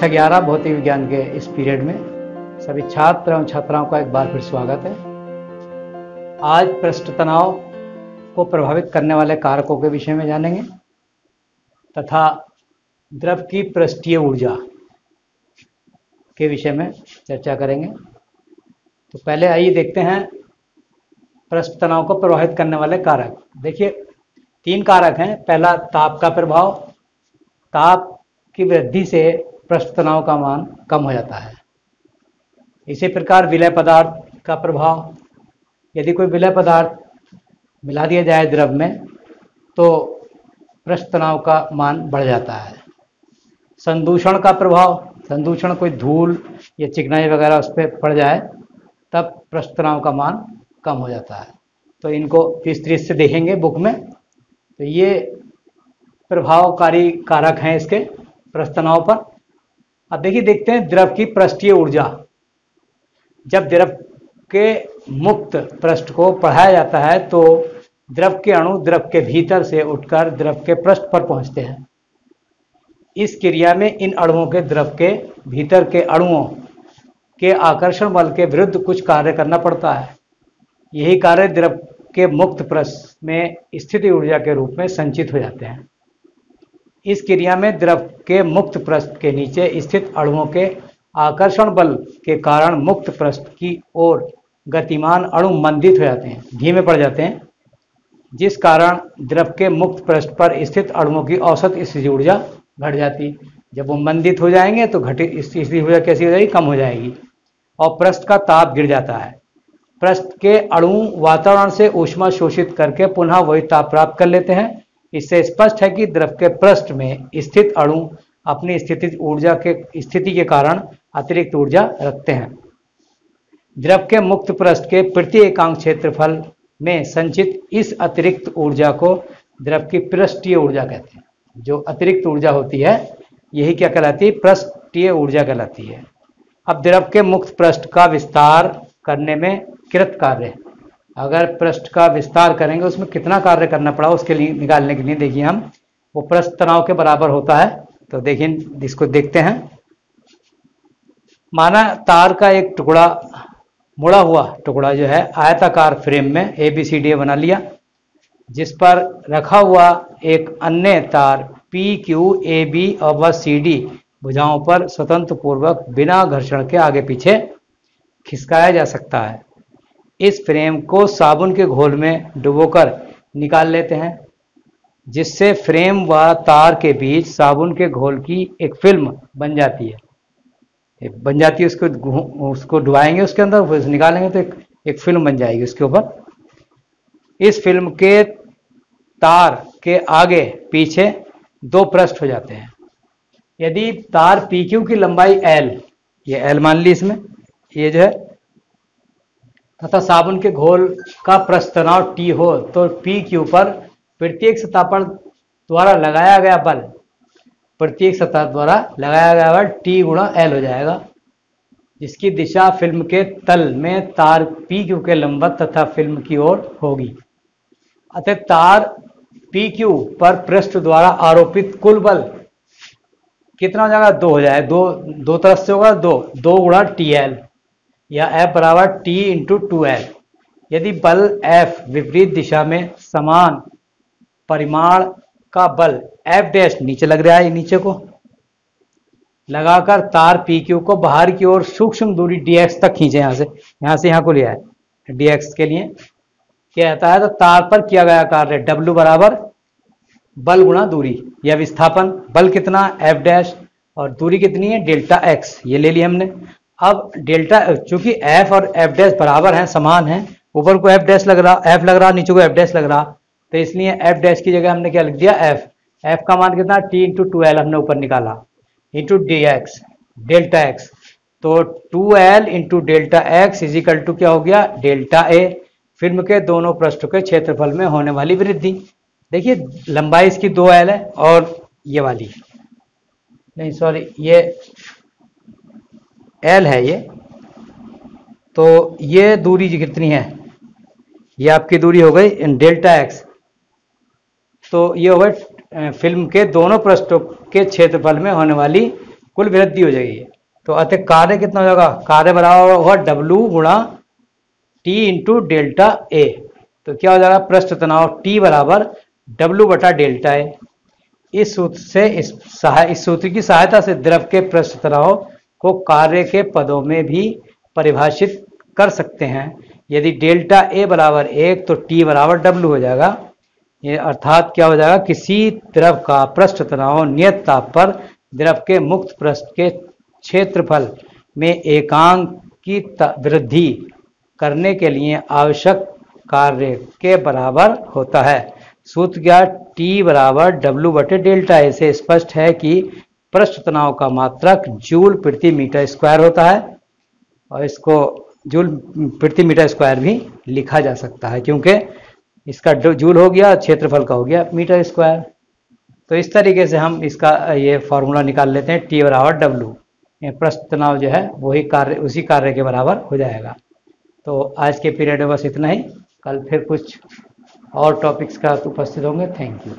कक्षा 11 भौतिक विज्ञान के इस पीरियड में सभी छात्र एवं छात्राओं का एक बार फिर स्वागत है। आज पृष्ठ तनाव को प्रभावित करने वाले कारकों के विषय में जानेंगे तथा द्रव की पृष्ठीय ऊर्जा के विषय में चर्चा करेंगे। तो पहले आइए देखते हैं पृष्ठ तनाव को प्रभावित करने वाले कारक। देखिए 3 कारक हैं। पहला ताप का प्रभाव। ताप की वृद्धि से पृष्ठ तनाव का मान कम हो जाता है। इसी प्रकार विलय पदार्थ का प्रभाव। यदि कोई विलय पदार्थ मिला दिया जाए द्रव में तो पृष्ठ तनाव का मान बढ़ जाता है। संदूषण का प्रभाव। संदूषण कोई धूल या चिकनाई वगैरह उस पर पड़ जाए तब पृष्ठ तनाव का मान कम हो जाता है। तो इनको इस दृष्टि से देखेंगे बुक में। तो ये प्रभावकारी कारक हैं इसके पृष्ठ तनाव पर। अब देखिए देखते हैं द्रव की पृष्ठीय ऊर्जा। जब द्रव के मुक्त पृष्ठ को बढ़ाया जाता है तो द्रव के अणु द्रव के भीतर से उठकर द्रव के पृष्ठ पर पहुंचते हैं। इस क्रिया में इन अणुओं के द्रव के भीतर के अणुओं के आकर्षण बल के विरुद्ध कुछ कार्य करना पड़ता है। यही कार्य द्रव के मुक्त पृष्ठ में स्थिति ऊर्जा के रूप में संचित हो जाते हैं। इस क्रिया में द्रव के मुक्त पृष्ठ के नीचे स्थित अणुओं के आकर्षण बल के कारण मुक्त पृष्ठ की ओर गतिमान अणु मंदित हो जाते हैं, धीमे पड़ जाते हैं, जिस कारण द्रव के मुक्त पृष्ठ पर स्थित अणुओं की औसत स्थिति ऊर्जा घट जाती। जब वो मंदित हो जाएंगे तो घटित स्थिति ऊर्जा कैसी हो जाएगी? कम हो जाएगी और पृष्ठ का ताप गिर जाता है। पृष्ठ के अणु वातावरण से ऊष्मा शोषित करके पुनः वही ताप प्राप्त कर लेते हैं। इससे स्पष्ट है कि द्रव के पृष्ठ में स्थित अणु अपनी स्थिति के कारण अतिरिक्त ऊर्जा रखते हैं। द्रव के मुक्त पृष्ठ के प्रति एकांक क्षेत्रफल में संचित इस अतिरिक्त ऊर्जा को द्रव की पृष्ठीय ऊर्जा कहते हैं। जो अतिरिक्त ऊर्जा होती है यही क्या कहलाती है? पृष्ठीय ऊर्जा कहलाती है। अब द्रव के मुक्त पृष्ठ का विस्तार करने में कृत कार्य, अगर पृष्ठ का विस्तार करेंगे उसमें कितना कार्य करना पड़ा उसके लिए निकालने के लिए देखिए हम वो पृष्ठ तनाव के बराबर होता है। तो देखिए इसको देखते हैं। माना तार का एक टुकड़ा, मुड़ा हुआ टुकड़ा जो है आयताकार फ्रेम में ABCD बना लिया, जिस पर रखा हुआ एक अन्य तार PQ AB और CD भुजाओं पर स्वतंत्र पूर्वक बिना घर्षण के आगे पीछे खिसकाया जा सकता है। इस फ्रेम को साबुन के घोल में डुबोकर निकाल लेते हैं, जिससे फ्रेम व तार के बीच साबुन के घोल की एक फिल्म बन जाती है। उसको डुबाएंगे उसके अंदर, फिर निकालेंगे तो एक फिल्म बन जाएगी उसके ऊपर। इस फिल्म के तार के आगे पीछे 2 पृष्ठ हो जाते हैं। यदि तार PQ की लंबाई L, ये L मान ली इसमें, ये जो है, तथा साबुन के घोल का पृष्ठ तनाव T हो तो PQ पर प्रत्येक सतह पर द्वारा लगाया गया बल, प्रत्येक सतह द्वारा लगाया गया बल T गुणा L हो जाएगा, जिसकी दिशा फिल्म के तल में तार PQ के लंबवत तथा फिल्म की ओर होगी। अतः तार PQ पर पृष्ठ द्वारा आरोपित कुल बल कितना हो जाएगा? 2 हो जाएगा। दो तरफ से होगा 2 गुणा TL या F बराबर T इंटू 2L। यदि बल F विपरीत दिशा में समान परिमाण का बल F डैश नीचे लग रहा है, नीचे को लगाकर तार PQ को बाहर की ओर सूक्ष्म दूरी dx तक खींचे, यहाँ से यहाँ को लिया है dx के लिए क्या आता है? तो तार पर किया गया कार्य W बराबर बल गुणा दूरी या विस्थापन। बल कितना? F डैश और दूरी कितनी है? डेल्टा x, ये ले लिया हमने। अब डेल्टा, चूंकि F और F डैश बराबर हैं, समान हैं, ऊपर को F डैश लग रहा, F लग रहा, नीचे को F डैश लग रहा, तो इसलिए F डैश की जगह हमने क्या लिख दिया? F का मान कितना? T इंटू 2L हमने ऊपर निकाला इंटू dx डेल्टा x। तो 2L into delta x is equal to क्या हो गया? डेल्टा A, फिल्म के दोनों पृष्ठों के क्षेत्रफल में होने वाली वृद्धि। देखिए लंबाई इसकी 2L है और ये वाली नहीं, सॉरी, ये L है ये, तो ये दूरी कितनी है? ये आपकी दूरी हो गई डेल्टा x। तो ये हो गई फिल्म के दोनों पृष्ठों के क्षेत्रफल में होने वाली कुल वृद्धि हो जाएगी। तो अतः कार्य कितना हो जाएगा, कार्य बराबर होगा W गुणा T इंटू डेल्टा ए। तो क्या हो जाएगा, पृष्ठ तनाव T बराबर W बटा डेल्टा ए। इस सूत्र से इस सूत्र की सहायता से द्रव के पृष्ठ तनाव को कार्य के पदों में भी परिभाषित कर सकते हैं। यदि डेल्टा ए बराबर 1 तो T बराबर W हो जाएगा। ये अर्थात क्या हो जाएगा, किसी द्रव का पृष्ठ तनाव नियत ताप पर द्रव के मुक्त पृष्ठ के क्षेत्रफल में एकांक की वृद्धि करने के लिए आवश्यक कार्य के बराबर होता है। सूत्र क्या, T बराबर W बटे डेल्टा ए से स्पष्ट है कि पृष्ठ तनाव का मात्रक जूल प्रति मीटर स्क्वायर होता है, और इसको जूल प्रति मीटर स्क्वायर भी लिखा जा सकता है, क्योंकि इसका जूल हो गया, क्षेत्रफल का हो गया मीटर स्क्वायर। तो इस तरीके से हम इसका ये फॉर्मूला निकाल लेते हैं, T बराबर W। पृष्ठ तनाव जो है वही कार्य, उसी कार्य के बराबर हो जाएगा। तो आज के पीरियड में बस इतना ही। कल फिर कुछ और टॉपिक्स का उपस्थित होंगे। Thank you.